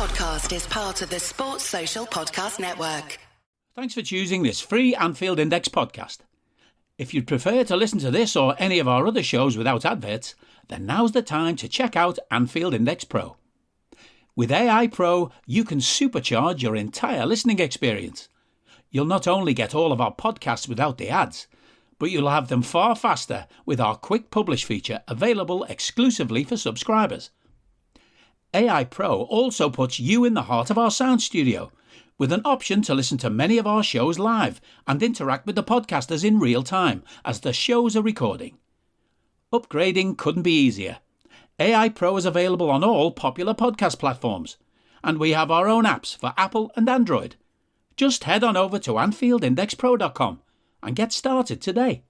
podcast is part of the Sports Social Podcast Network. Thanks for choosing this free Anfield Index podcast. If you'd prefer to listen to this or any of our other shows without adverts, then now's the time to check out Anfield Index Pro. With AI Pro, you can supercharge your entire listening experience. You'll not only get all of our podcasts without the ads, but you'll have them far faster with our quick publish feature available exclusively for subscribers. AI Pro also puts you in the heart of our sound studio, with an option to listen to many of our shows live and interact with the podcasters in real time as the shows are recording. Upgrading couldn't be easier. AI Pro is available on all popular podcast platforms, and we have our own apps for Apple and Android. Just head on over to AnfieldIndexPro.com and get started today.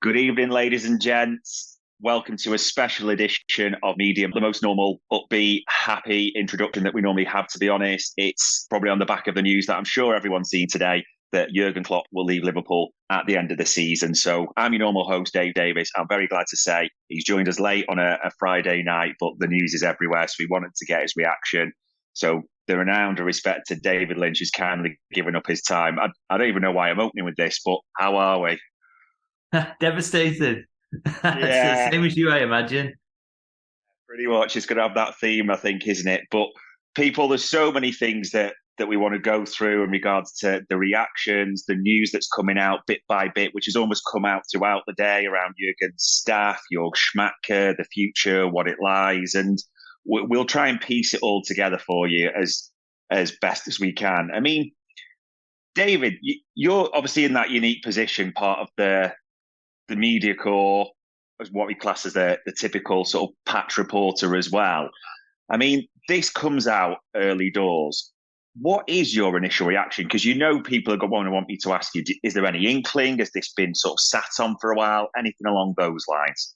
Good evening, ladies and gents. Welcome to a special edition of Medium, the most normal, upbeat, happy introduction that we normally have, to be honest. It's probably on the back of the news that I'm sure everyone's seen today, that Jurgen Klopp will leave Liverpool at the end of the season. So I'm your normal host, Dave Davis. I'm very glad to say he's joined us late on a Friday night, but the news is everywhere, so we wanted to get his reaction. So the renowned and respected David Lynch has kindly given up his time. I don't even know why I'm opening with this, but how are we? Devastated. Yeah. Same as you, I imagine. Pretty much. It's going to have that theme, I think, isn't it? But people, there's so many things that we want to go through in regards to the reactions, the news that's coming out bit by bit, which has almost come out throughout the day around Jurgen's staff, Jörg Schmadtke, the future, what it lies. And we'll try and piece it all together for you as best as we can. I mean, David, you're obviously in that unique position, part of the media corps, as what we class as the typical sort of patch reporter as well. I mean, this comes out early doors. What is your initial reaction? Because you know people are going to want me to ask you, is there any inkling? Has this been sort of sat on for a while? Anything along those lines?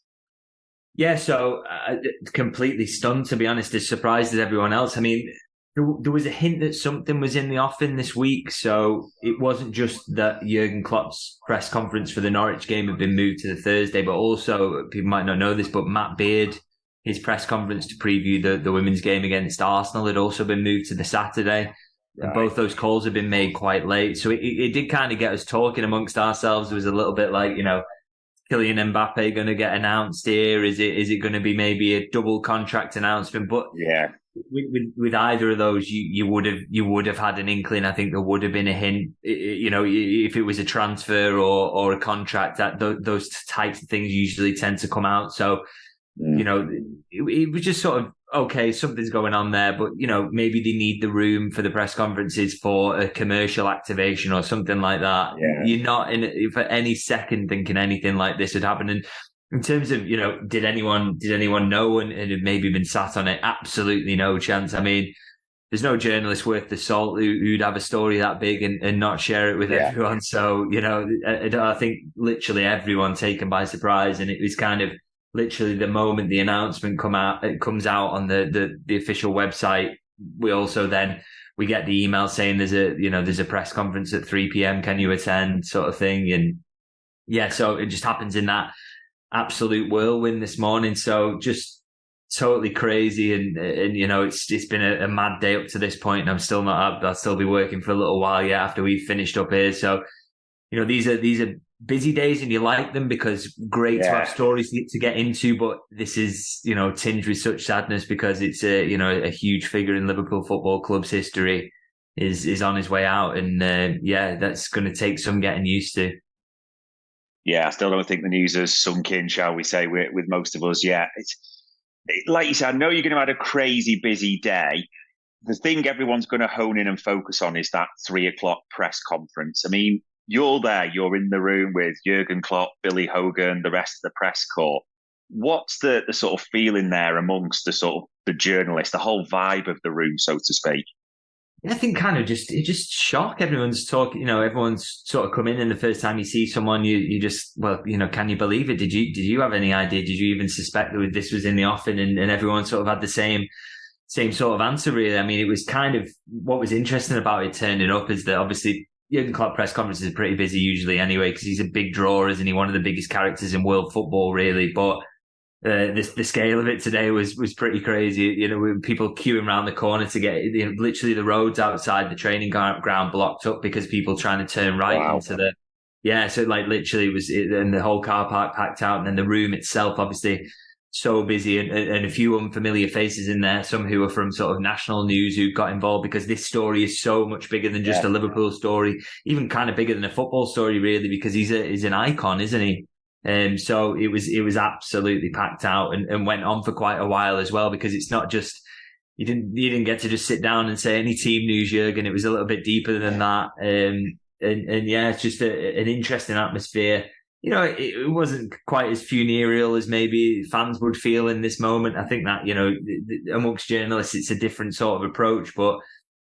Yeah, so completely stunned, to be honest, as surprised as everyone else. I mean, there was a hint that something was in the offing this week. So it wasn't just that Jurgen Klopp's press conference for the Norwich game had been moved to the Thursday, but also, people might not know this, but Matt Beard, his press conference to preview the women's game against Arsenal had also been moved to the Saturday. Right. Both those calls have been made quite late. So it did kind of get us talking amongst ourselves. It was a little bit like, Kylian Mbappe going to get announced here? Is it going to be maybe a double contract announcement? But yeah, with either of those, you would have had an inkling. I think there would have been a hint. If it was a transfer or a contract, that those types of things usually tend to come out. So it was just sort of, okay, something's going on there, but maybe they need the room for the press conferences for a commercial activation or something like that. Yeah. You're not in for any second thinking anything like this would happen. And in terms of, did anyone know and had maybe been sat on it? Absolutely no chance. I mean, there's no journalist worth the salt who'd have a story that big and not share it with everyone. So, I think literally everyone taken by surprise, and it was kind of literally the moment the announcement comes out on the official website. We get the email saying there's a press conference at 3 p.m. Can you attend, sort of thing? And yeah, so it just happens in that absolute whirlwind this morning. So just totally crazy, and it's been a mad day up to this point, and I'm still not up. I'll still be working for a little while yet after we've finished up here. So these are busy days, and you like them because great to have stories to get into, but this is tinged with such sadness because it's a huge figure in Liverpool Football Club's history is on his way out, and that's going to take some getting used to. Yeah, I still don't think the news has sunk in, shall we say, with most of us yet. Like you said, I know you're going to have a crazy busy day. The thing everyone's going to hone in and focus on is that 3 o'clock press conference. I mean, you're there, you're in the room with Jurgen Klopp, Billy Hogan, the rest of the press corps. What's the sort of feeling there amongst the sort of the journalists, the whole vibe of the room, so to speak? I think kind of just shock. Everyone's talking, everyone's sort of come in, and the first time you see someone, you just, can you believe it? Did you have any idea? Did you even suspect that this was in the offing? And everyone sort of had the same sort of answer, really. I mean, it was kind of, what was interesting about it turning up is that obviously Jurgen Klopp press conferences are pretty busy usually anyway, because he's a big draw, isn't he? One of the biggest characters in world football, really. But the scale of it today was pretty crazy. With people queuing around the corner to get, literally the roads outside the training ground blocked up because people trying to turn right into the. Yeah, so like literally and the whole car park packed out, and then the room itself, obviously, so busy, and a few unfamiliar faces in there. Some who are from sort of national news who got involved because this story is so much bigger than just a Liverpool story, even kind of bigger than a football story, really, because he's an icon, isn't he? So it was absolutely packed out and went on for quite a while as well, because it's not just you didn't get to just sit down and say any team news, Jurgen. It was a little bit deeper than that. And yeah, it's just an interesting atmosphere. It wasn't quite as funereal as maybe fans would feel in this moment. I think that, amongst journalists, it's a different sort of approach. But,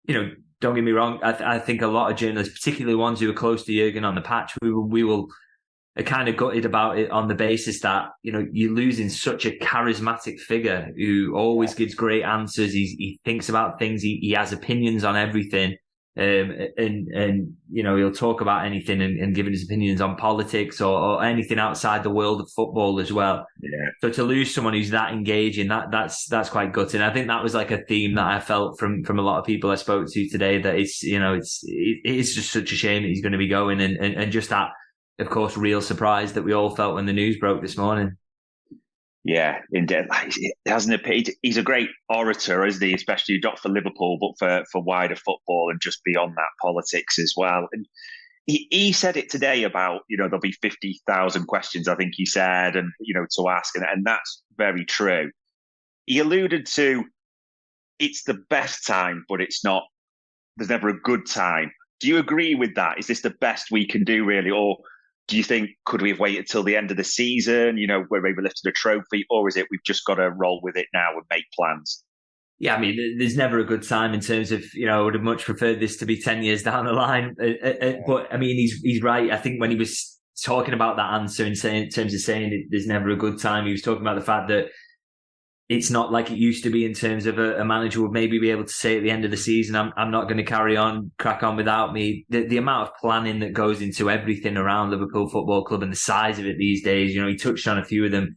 don't get me wrong. I think a lot of journalists, particularly ones who are close to Jurgen on the patch, we will are kind of gutted about it on the basis that, you're losing such a charismatic figure who always gives great answers. He thinks about things. He has opinions on everything. And he'll talk about anything and giving his opinions on politics or anything outside the world of football as well. Yeah. So to lose someone who's that engaging, that's quite gutting. I think that was like a theme that I felt from a lot of people I spoke to today, that it's just such a shame that he's going to be going, and just that, of course, real surprise that we all felt when the news broke this morning. Yeah, indeed. He's a great orator, isn't he? Especially not for Liverpool, but for wider football and just beyond that, politics as well. And he said it today about, there'll be 50,000 questions, I think he said, and, to ask. And that's very true. He alluded to it's the best time, but it's not, there's never a good time. Do you agree with that? Is this the best we can do, really? Or do you think, could we have waited till the end of the season, where we lifted a trophy? Or is it we've just got to roll with it now and make plans? Yeah, I mean, there's never a good time in terms of, I would have much preferred this to be 10 years down the line. But, I mean, he's right. I think when he was talking about that answer in terms of saying there's never a good time, he was talking about the fact that it's not like it used to be in terms of a manager would maybe be able to say at the end of the season, I'm not going to crack on without me. The amount of planning that goes into everything around Liverpool Football Club and the size of it these days, he touched on a few of them,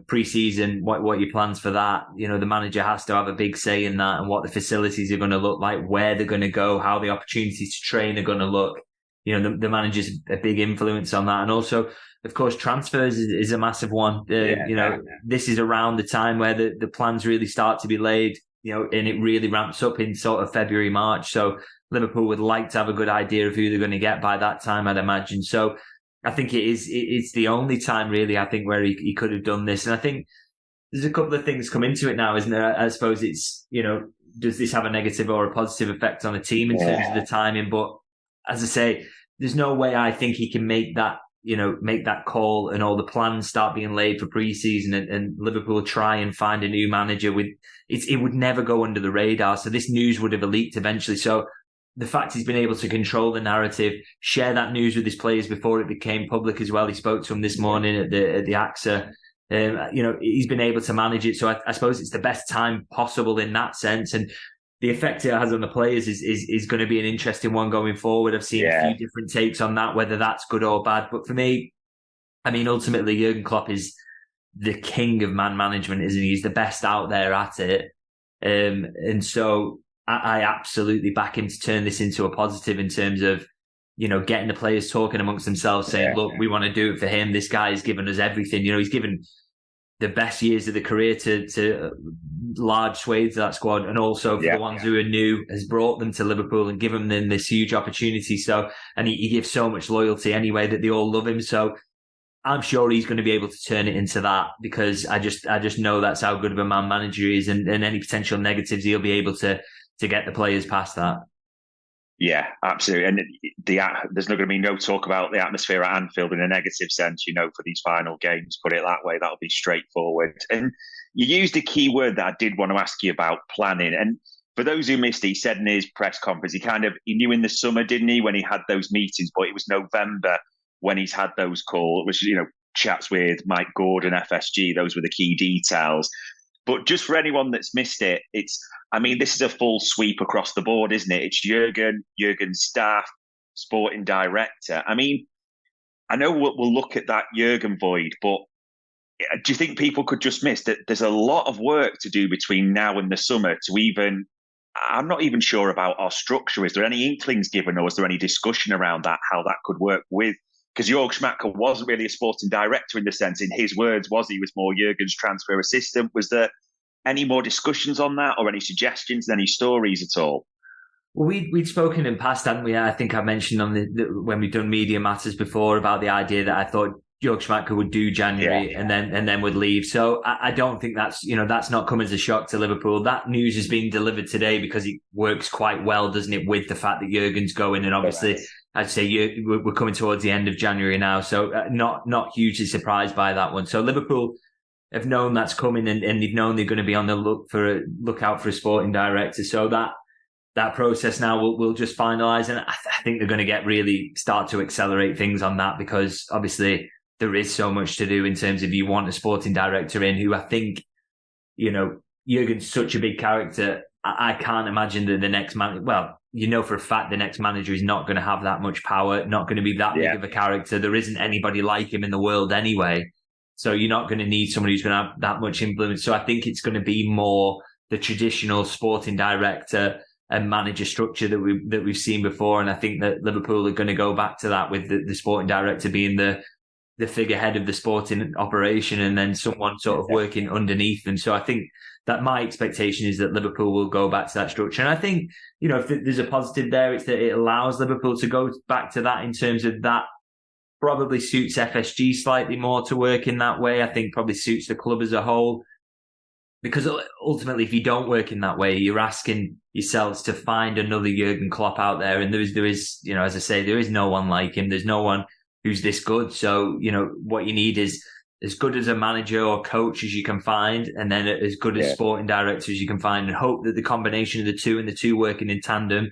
pre-season, what your plans for that. The manager has to have a big say in that, and what the facilities are going to look like, where they're going to go, how the opportunities to train are going to look. The manager's a big influence on that. And also, of course, transfers is a massive one. This is around the time where the plans really start to be laid, and it really ramps up in sort of February, March. So Liverpool would like to have a good idea of who they're going to get by that time, I'd imagine. So I think it's the only time really, I think, where he could have done this. And I think there's a couple of things come into it now, isn't there? I suppose it's, does this have a negative or a positive effect on the team in terms of the timing? But as I say, there's no way I think he can make that call and all the plans start being laid for pre-season and Liverpool try and find a new manager it would never go under the radar. So this news would have leaked eventually. So the fact he's been able to control the narrative, share that news with his players before it became public as well. He spoke to him this morning at the AXA. He's been able to manage it. So I suppose it's the best time possible in that sense. And the effect it has on the players is going to be an interesting one going forward. I've seen a few different takes on that, whether that's good or bad. But for me, I mean, ultimately, Jurgen Klopp is the king of man management, isn't he? He's the best out there at it. And so I absolutely back him to turn this into a positive in terms of, getting the players talking amongst themselves, saying, look, we want to do it for him. This guy has given us everything. He's given the best years of the career to large swathes of that squad, and also for the ones who are new, has brought them to Liverpool and given them this huge opportunity. So, and he gives so much loyalty anyway that they all love him. So I'm sure he's going to be able to turn it into that, because I just know that's how good of a man manager he is, and any potential negatives he'll be able to get the players past that. Yeah, absolutely. And there's not going to be no talk about the atmosphere at Anfield in a negative sense, for these final games, put it that way. That'll be straightforward. And you used a key word that I did want to ask you about, planning. And for those who missed it, he said in his press conference, he knew in the summer, didn't he, when he had those meetings, but it was November when he's had those calls, which, chats with Mike Gordon, FSG, those were the key details. But just for anyone that's missed it, this is a full sweep across the board, isn't it? It's Jurgen's staff, sporting director. I know we'll look at that Jurgen void, but do you think people could just miss that there's a lot of work to do between now and the summer to even, I'm not even sure about our structure. Is there any inklings given, or is there any discussion around that, how that could work with, because Jörg Schmadtke wasn't really a sporting director in the sense, in his words, was he was more Jurgen's transfer assistant. Was there any more discussions on that, or any suggestions, any stories at all? Well, we'd spoken in past, hadn't we? I think I mentioned on when we've done Media Matters before about the idea that I thought Jörg Schmadtke would do January and then would leave. So I don't think that's not come as a shock to Liverpool. That news has been delivered today because it works quite well, doesn't it, with the fact that Jurgen's going, and obviously I'd say we're coming towards the end of January now, so not hugely surprised by that one. So Liverpool have known that's coming, and they've known they're going to be on the lookout for a sporting director. So that process now will just finalise, and I think they're going to really start to accelerate things on that, because obviously there is so much to do in terms of, you want a sporting director in who, I think, Jurgen's such a big character. I can't imagine that the next man, well, for a fact the next manager is not going to have that much power, not going to be that big of a character. There isn't anybody like him in the world anyway. So you're not going to need somebody who's going to have that much influence. So I think it's going to be more the traditional sporting director and manager structure that we've seen before. And I think that Liverpool are going to go back to that, with the sporting director being the figurehead of the sporting operation, and then someone sort of working underneath them. So I think that my expectation is that Liverpool will go back to that structure. And I think, if there's a positive there, it's that it allows Liverpool to go back to that, in terms of that probably suits FSG slightly more to work in that way. I think probably suits the club as a whole. Because ultimately, if you don't work in that way, you're asking yourselves to find another Jurgen Klopp out there. And there is, as I say, there is no one like him. There's no one who's this good. So, what you need is as good as a manager or coach as you can find, and then as good as sporting director as you can find, and hope that the combination of the two, and the two working in tandem,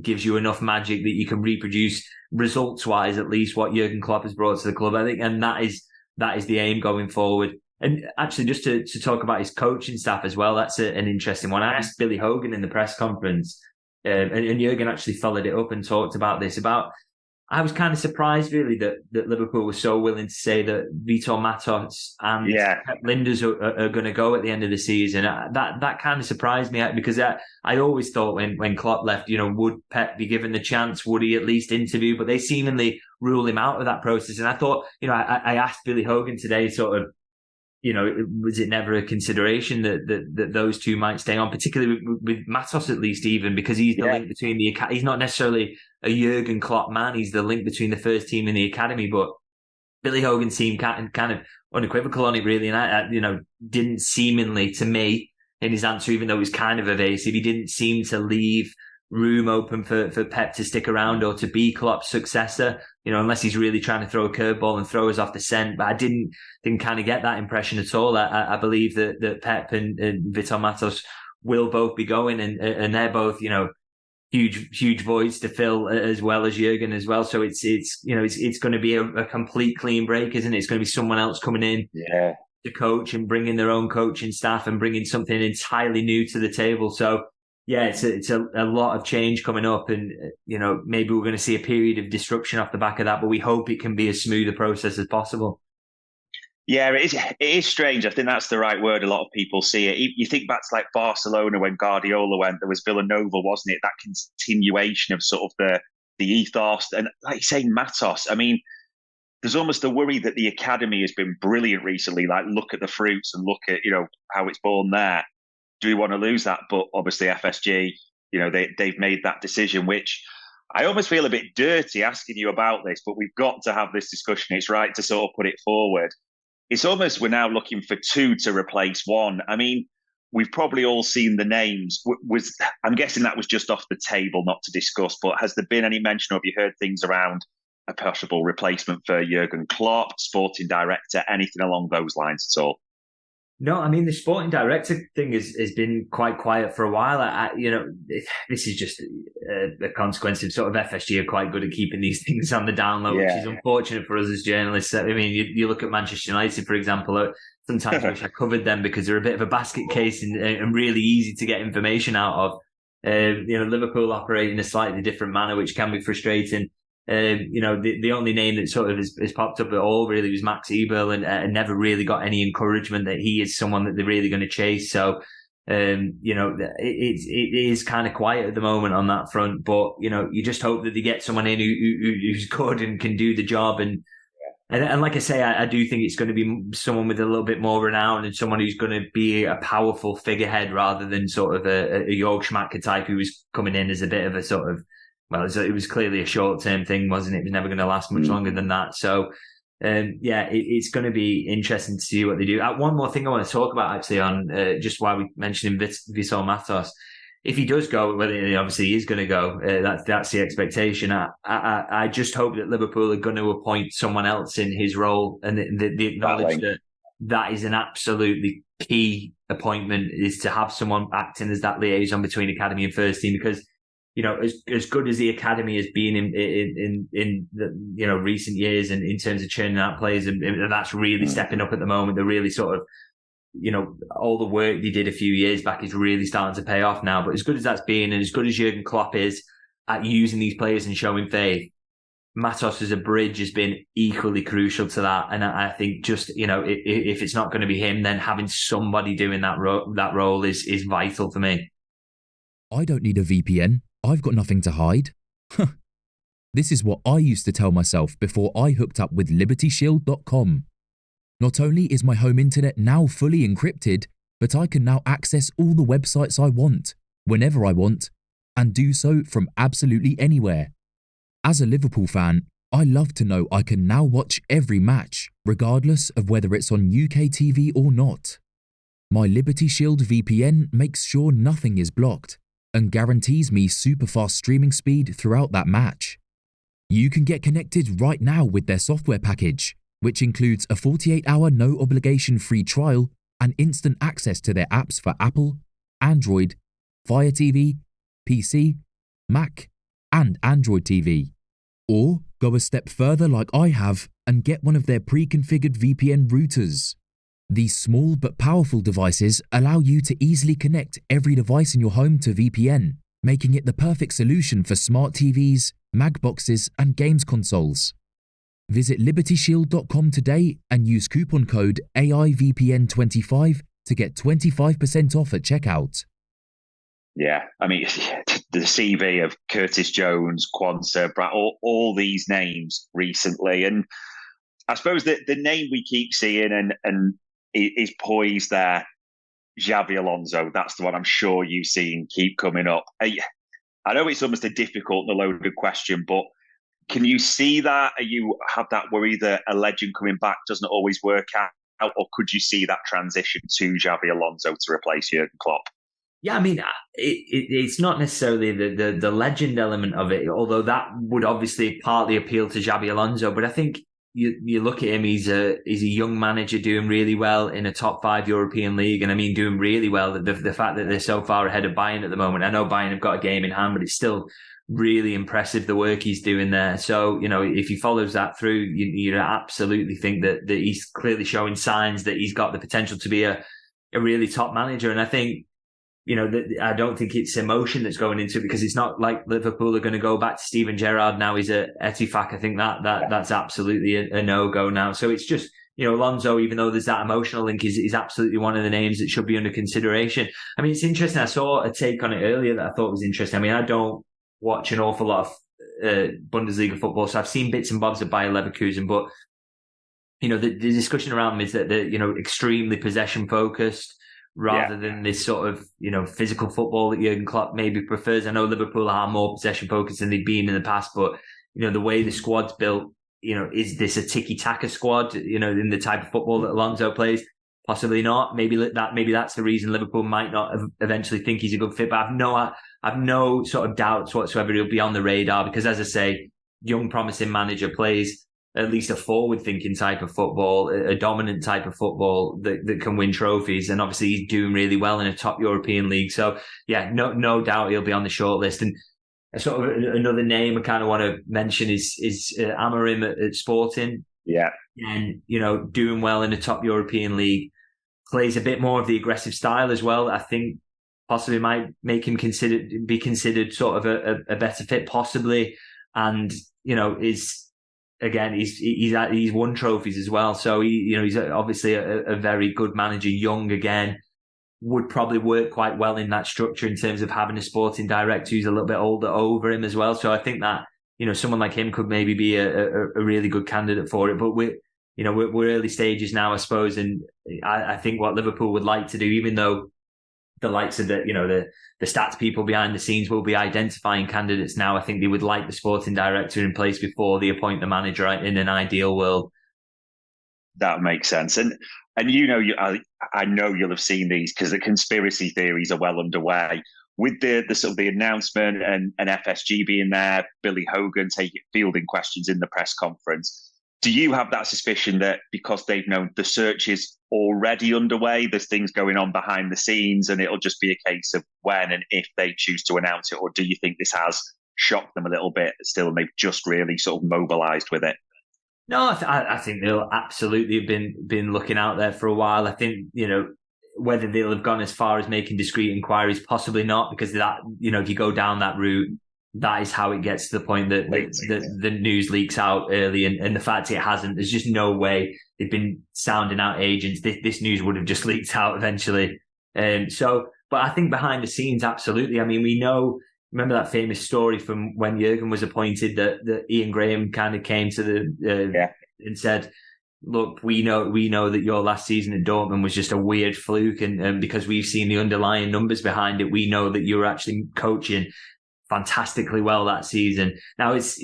gives you enough magic that you can reproduce, results-wise at least, what Jurgen Klopp has brought to the club, I think. And that is the aim going forward. And actually, just to talk about his coaching staff as well, that's an interesting one. I asked Billy Hogan in the press conference, and Jurgen actually followed it up and talked about this. I was kind of surprised, really, that Liverpool was so willing to say that Vitor Matos and Lijnders are going to go at the end of the season. That kind of surprised me, because I always thought when Klopp left, would Pep be given the chance? Would he at least interview? But they seemingly rule him out of that process. And I thought, I asked Billy Hogan today, sort of, was it never a consideration that those two might stay on, particularly with Matos, at least, even because he's the link between he's not necessarily a Jurgen Klopp man, he's the link between the first team and the academy. But Billy Hogan seemed kind of unequivocal on it, really, and I didn't seemingly, to me, in his answer, even though it was kind of evasive, he didn't seem to leave room open for Pep to stick around or to be Klopp's successor, unless he's really trying to throw a curveball and throw us off the scent. But I didn't kind of get that impression at all. I believe that Pep and Vitor Matos will both be going, and they're both, huge voids to fill, as well as Jurgen as well. So it's going to be a complete clean break, isn't it? It's going to be someone else coming in to coach and bringing their own coaching staff and bringing something entirely new to the table. So yeah, it's a lot of change coming up, and maybe we're going to see a period of disruption off the back of that, but we hope it can be as smooth a process as possible. Yeah, it is strange. I think that's the right word. A lot of people see it. You think back to like Barcelona when Guardiola went, there was Villanova, wasn't it? That continuation of sort of the ethos, and like you say, Matos. I mean, there's almost a worry that the academy has been brilliant recently. Like, look at the fruits and look at how it's born there. Do we want to lose that? But obviously FSG, they've made that decision, which I almost feel a bit dirty asking you about this, but we've got to have this discussion. It's right to sort of put it forward. It's almost we're now looking for two to replace one. I mean, we've probably all seen the names. I'm guessing that was just off the table, not to discuss, but has there been any mention, or have you heard things around a possible replacement for Jurgen Klopp, sporting director, anything along those lines at all? No, I mean, the sporting director thing has been quite quiet for a while. This is just a consequence of sort of FSG are quite good at keeping these things on the down low, which is unfortunate for us as journalists. I mean, you look at Manchester United, for example. Sometimes I wish I covered them because they're a bit of a basket case and really easy to get information out of. Liverpool operate in a slightly different manner, which can be frustrating. The only name that sort of has popped up at all really was Max Eberl, and never really got any encouragement that he is someone that they're really going to chase. So, it is kind of quiet at the moment on that front. But you just hope that they get someone in who's good and can do the job. And like I say, I do think it's going to be someone with a little bit more renown and someone who's going to be a powerful figurehead rather than sort of a Jörg Schmadtke type who was coming in as a bit of a sort of, well, it was clearly a short-term thing, wasn't it? It was never going to last much longer than that. So, it's going to be interesting to see what they do. One more thing I want to talk about actually on just why we mentioned Visol Matos. If he does go, whether obviously he is going to go, that's the expectation. I just hope that Liverpool are going to appoint someone else in his role, and the acknowledge that is an absolutely key appointment, is to have someone acting as that liaison between academy and first team, because as good as the academy has been in the, recent years and in terms of churning out players, and that's really stepping up at the moment. They're really sort of, all the work they did a few years back is really starting to pay off now. But as good as that's been, and as good as Jurgen Klopp is at using these players and showing faith, Matos as a bridge has been equally crucial to that. And I think just, if it's not going to be him, then having somebody doing that role is vital for me. I don't need a VPN. I've got nothing to hide. This is what I used to tell myself before I hooked up with LibertyShield.com. Not only is my home internet now fully encrypted, but I can now access all the websites I want, whenever I want, and do so from absolutely anywhere. As a Liverpool fan, I love to know I can now watch every match, regardless of whether it's on UK TV or not. My Liberty Shield VPN makes sure nothing is blocked and guarantees me super fast streaming speed throughout that match. You can get connected right now with their software package, which includes a 48-hour no-obligation free trial and instant access to their apps for Apple, Android, Fire TV, PC, Mac, and Android TV. Or go a step further like I have and get one of their pre-configured VPN routers. These small but powerful devices allow you to easily connect every device in your home to VPN, making it the perfect solution for smart TVs, mag boxes, and games consoles. Visit LibertyShield.com today and use coupon code AIVPN25 to get 25% off at checkout. Yeah, I mean, the CV of Curtis Jones, Quansah, all these names recently. And I suppose that the name we keep seeing and is poised there, Xabi Alonso, that's the one I'm sure you've seen keep coming up. I know it's almost a difficult and a loaded question, but can you see that? You have that worry that a legend coming back doesn't always work out, or could you see that transition to Xabi Alonso to replace Jurgen Klopp? Yeah, I mean, it's not necessarily the legend element of it, although that would obviously partly appeal to Xabi Alonso. But I think you look at him, he's a young manager doing really well in a top 5 European league. And I mean, doing really well. The fact that they're so far ahead of Bayern at the moment. I know Bayern have got a game in hand, but it's still really impressive, the work he's doing there. So, if he follows that through, you absolutely think that he's clearly showing signs that he's got the potential to be a really top manager. And I think, I don't think it's emotion that's going into it, because it's not like Liverpool are going to go back to Steven Gerrard now he's at Ettifaq. I think that's absolutely a no-go now. So it's just, Alonso, even though there's that emotional link, is absolutely one of the names that should be under consideration. I mean, it's interesting. I saw a take on it earlier that I thought was interesting. I mean, I don't watch an awful lot of Bundesliga football, so I've seen bits and bobs of Bayer Leverkusen, but the discussion around them is that they're extremely possession focused rather than this sort of physical football that Jurgen Klopp maybe prefers. I know Liverpool are more possession focused than they've been in the past, but the way the squad's built, is this a tiki-taka squad? In the type of football that Alonso plays. Possibly not. Maybe that's the reason Liverpool might not eventually think he's a good fit. But I've no sort of doubts whatsoever he'll be on the radar, because, as I say, young promising manager plays at least a forward-thinking type of football, a dominant type of football that can win trophies. And obviously he's doing really well in a top European league. So yeah, no doubt he'll be on the shortlist. And sort of another name I kind of want to mention is Amorim at Sporting. Yeah. And, doing well in a top European league. Plays a bit more of the aggressive style as well. I think possibly might make him be considered sort of a better fit, possibly and he's won trophies as well. So he's obviously a very good manager. Young again, would probably work quite well in that structure in terms of having a sporting director who's a little bit older over him as well. So I think that someone like him could maybe be a really good candidate for it. But we're early stages now, I suppose, and I think what Liverpool would like to do, even though the likes of the stats people behind the scenes will be identifying candidates now, I think they would like the sporting director in place before they appoint the manager in an ideal world. That makes sense. And I know you'll have seen these because the conspiracy theories are well underway. With the sort of the announcement and FSG being there, Billy Hogan fielding questions in the press conference. Do you have that suspicion that because they've known the search is already underway, there's things going on behind the scenes and it'll just be a case of when and if they choose to announce it? Or do you think this has shocked them a little bit still and they've just really sort of mobilised with it? No, I think they'll absolutely have been looking out there for a while. I think, whether they'll have gone as far as making discreet inquiries, possibly not, because that, if you go down that route, that is how it gets to the point that the news leaks out early. And the fact it hasn't, there's just no way they've been sounding out agents. This news would have just leaked out eventually. But I think behind the scenes, absolutely. I mean, remember that famous story from when Jurgen was appointed that Ian Graham kind of came to and said, look, we know that your last season at Dortmund was just a weird fluke. And because we've seen the underlying numbers behind it, we know that you're actually coaching fantastically well that season. Now it's,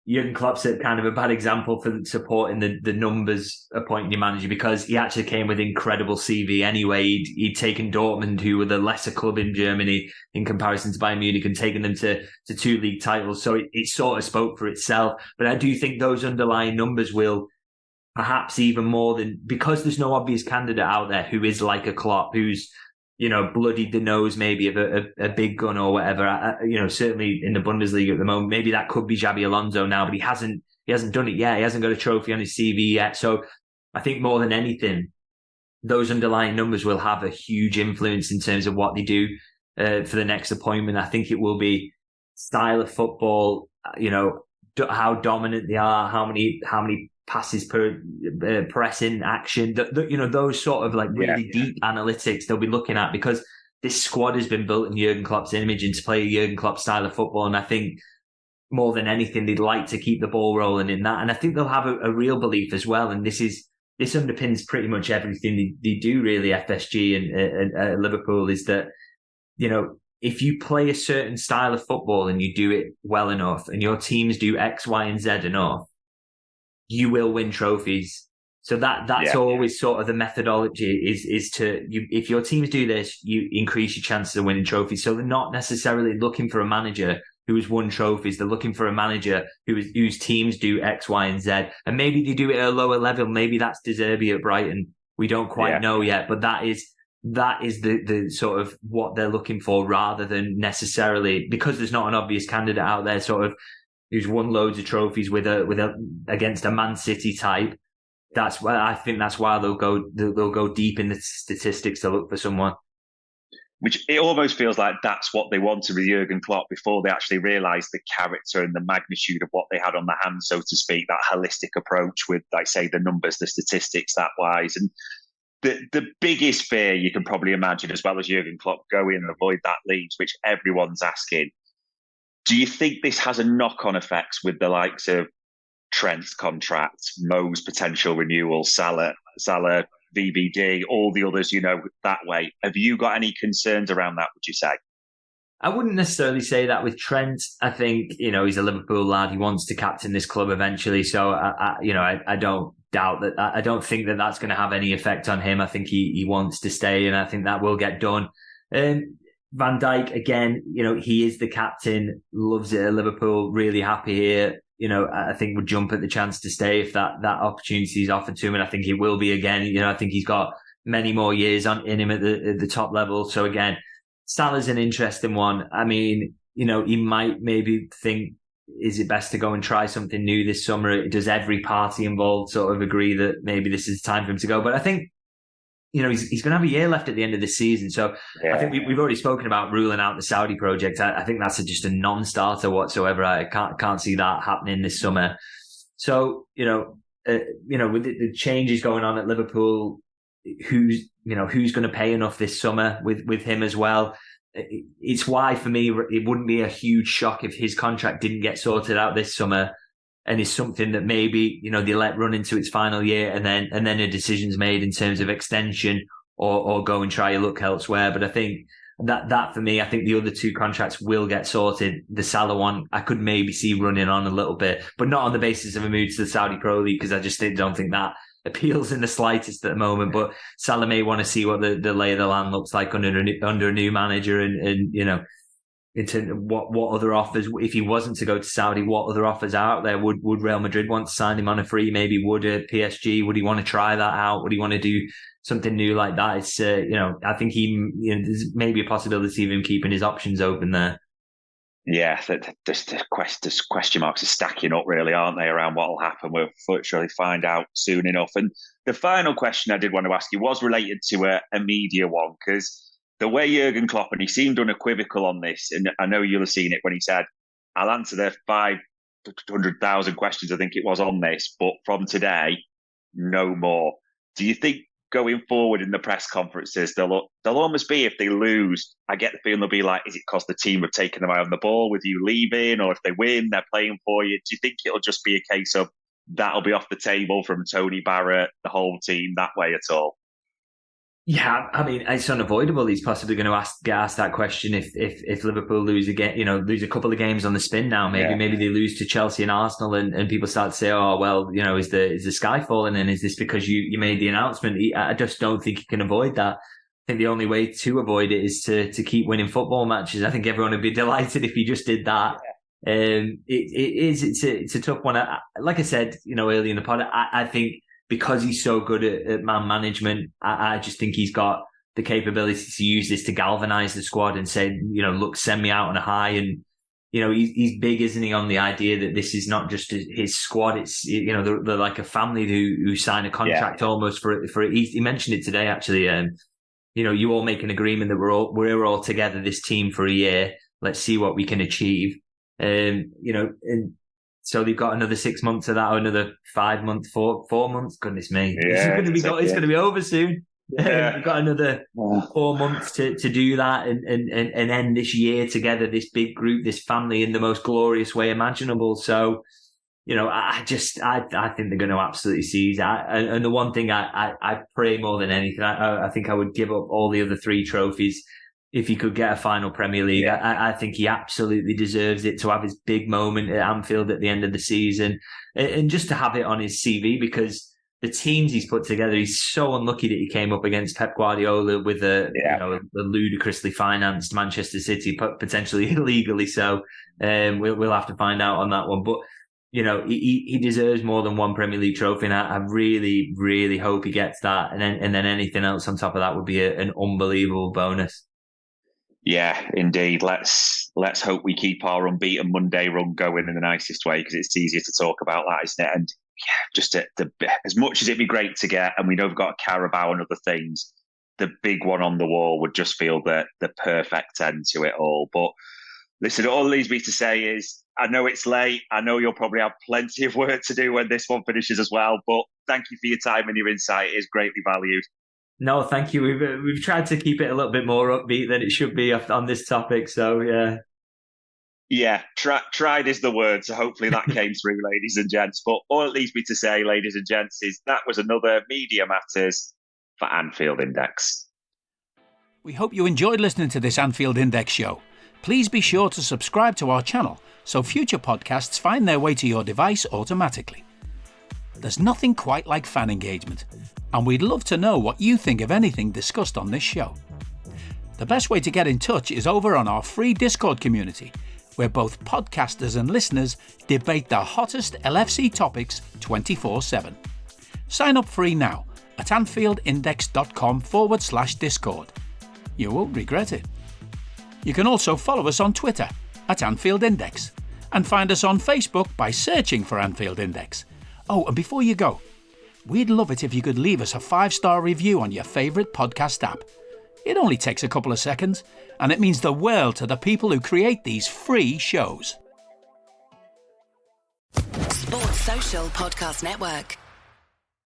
Jurgen Klopp's kind of a bad example for supporting the numbers appointing your manager, because he actually came with incredible CV anyway. He'd taken Dortmund, who were the lesser club in Germany in comparison to Bayern Munich, and taken them to 2 league titles. So it sort of spoke for itself. But I do think those underlying numbers will perhaps even more than, because there's no obvious candidate out there who is like a Klopp, who's, bloodied the nose maybe of a big gun or whatever. Certainly in the Bundesliga at the moment, maybe that could be Xabi Alonso now, but he hasn't done it yet. He hasn't got a trophy on his CV yet. So I think more than anything, those underlying numbers will have a huge influence in terms of what they do for the next appointment. I think it will be style of football, how dominant they are, how many passes per pressing action, those sort of like really deep analytics they'll be looking at, because this squad has been built in Jurgen Klopp's image and to play a Jurgen Klopp style of football. And I think more than anything, they'd like to keep the ball rolling in that. And I think they'll have a real belief as well. And this underpins pretty much everything they do, really, FSG and Liverpool, is that, if you play a certain style of football and you do it well enough and your teams do X, Y, and Z enough, you will win trophies. So that's always sort of the methodology is if your teams do this, you increase your chances of winning trophies. So they're not necessarily looking for a manager who has won trophies. They're looking for a manager whose teams do X, Y, and Z. And maybe they do it at a lower level. Maybe that's De Zerbi at Brighton. We don't quite know yet, but that is the sort of what they're looking for, rather than necessarily, because there's not an obvious candidate out there sort of who's won loads of trophies against a Man City type. That's why I think they'll go deep in the statistics to look for someone. Which it almost feels like that's what they wanted with Jurgen Klopp before they actually realised the character and the magnitude of what they had on the hands, so to speak. That holistic approach with, like say, the numbers, the statistics, that wise. And the biggest fear you can probably imagine, as well as Jurgen Klopp going and avoid that Leeds, which everyone's asking. Do you think this has a knock-on effects with the likes of Trent's contract, Mo's potential renewal, Salah, VBD, all the others, that way? Have you got any concerns around that, would you say? I wouldn't necessarily say that with Trent. I think, he's a Liverpool lad. He wants to captain this club eventually. So, I don't doubt that. I don't think that that's going to have any effect on him. I think he wants to stay, and I think that will get done. Van Dijk, again, he is the captain, loves it at Liverpool, really happy here. I think would jump at the chance to stay if that opportunity is offered to him. And I think he will be again. I think he's got many more years in him at the top level. So again, Salah's an interesting one. I mean, he might maybe think, is it best to go and try something new this summer? Does every party involved sort of agree that maybe this is time for him to go? But I think he's going to have a year left at the end of this season. So I think we've already spoken about ruling out the Saudi project. I think that's just a non-starter whatsoever. I can't see that happening this summer. So, with the changes going on at Liverpool, who's going to pay enough this summer with him as well? It's why, for me, it wouldn't be a huge shock if his contract didn't get sorted out this summer, and is something that maybe, they let run into its final year, and then a decision's made in terms of extension or go and try your luck elsewhere. But I think that for me, I think the other two contracts will get sorted. The Salah one, I could maybe see running on a little bit, but not on the basis of a move to the Saudi Pro League, because I just don't think that appeals in the slightest at the moment. But Salah may want to see what the lay of the land looks like under a new manager, and in terms of what other offers, if he wasn't to go to Saudi, what other offers are out there? Would Real Madrid want to sign him on a free? Maybe would PSG? Would he want to try that out? Would he want to do something new like that? It's I think there's maybe a possibility of him keeping his options open there. Yeah, the question marks are stacking up, really, aren't they, around what will happen? We'll virtually find out soon enough. And the final question I did want to ask you was related to a media one, because the way Jurgen Klopp, and he seemed unequivocal on this, and I know you'll have seen it when he said, I'll answer the 500,000 questions I think it was on this, but from today, no more. Do you think going forward in the press conferences, they'll almost be, if they lose, I get the feeling they'll be like, is it because the team have taken them out on the ball with you leaving? Or if they win, they're playing for you? Do you think it'll just be a case of that'll be off the table from Tony Barrett, the whole team, that way at all? Yeah, I mean, it's unavoidable. He's possibly going to get asked that question if Liverpool lose again, lose a couple of games on the spin now. Maybe they lose to Chelsea and Arsenal, and people start to say, oh, well, is the sky falling in? Is this because you made the announcement? I just don't think he can avoid that. I think the only way to avoid it is to keep winning football matches. I think everyone would be delighted if he just did that. It's a tough one. Like I said, early in the pod, I think, because he's so good at man management, I just think he's got the capability to use this to galvanise the squad and say, look, send me out on a high. And, he's big, isn't he, on the idea that this is not just his squad. It's, they're like a family who sign a contract almost for it. He mentioned it today, actually. You all make an agreement that we're all together, this team, for a year. Let's see what we can achieve. And so they've got another 6 months of that, or another 5 months, 4 months. Goodness me. Yeah, it's going to be over soon. Yeah. We've got another 4 months to do that and end this year together, this big group, this family, in the most glorious way imaginable. So, I think they're going to absolutely seize it. And the one thing I pray more than anything, I think I would give up all the other 3 trophies if he could get a final Premier League. I think he absolutely deserves it, to have his big moment at Anfield at the end of the season, and just to have it on his CV, because the teams he's put together, he's so unlucky that he came up against Pep Guardiola with a ludicrously financed Manchester City, potentially illegally so. We'll have to find out on that one. But, he deserves more than 1 Premier League trophy, and I really, really hope he gets that. And then anything else on top of that would be an unbelievable bonus. Yeah, indeed. Let's hope we keep our unbeaten Monday run going in the nicest way, because it's easier to talk about that, isn't it? And just as much as it'd be great to get, and we know we've got a Carabao and other things, the big one on the wall would just feel the perfect end to it all. But listen, all it leaves me to say is, I know it's late. I know you'll probably have plenty of work to do when this one finishes as well. But thank you for your time and your insight. It is greatly valued. No, thank you. We've tried to keep it a little bit more upbeat than it should be on this topic. So, yeah. Yeah, tried is the word. So hopefully that came through, ladies and gents. But all it leaves me to say, ladies and gents, is that was another Media Matters for Anfield Index. We hope you enjoyed listening to this Anfield Index show. Please be sure to subscribe to our channel so future podcasts find their way to your device automatically. There's nothing quite like fan engagement, and we'd love to know what you think of anything discussed on this show. The best way to get in touch is over on our free Discord community, where both podcasters and listeners debate the hottest LFC topics 24/7. Sign up free now at anfieldindex.com/Discord. You won't regret it. You can also follow us on Twitter at Anfield Index, and find us on Facebook by searching for Anfield Index. Oh, and before you go, we'd love it if you could leave us a 5-star review on your favourite podcast app. It only takes a couple of seconds, and it means the world to the people who create these free shows. Sports Social Podcast Network.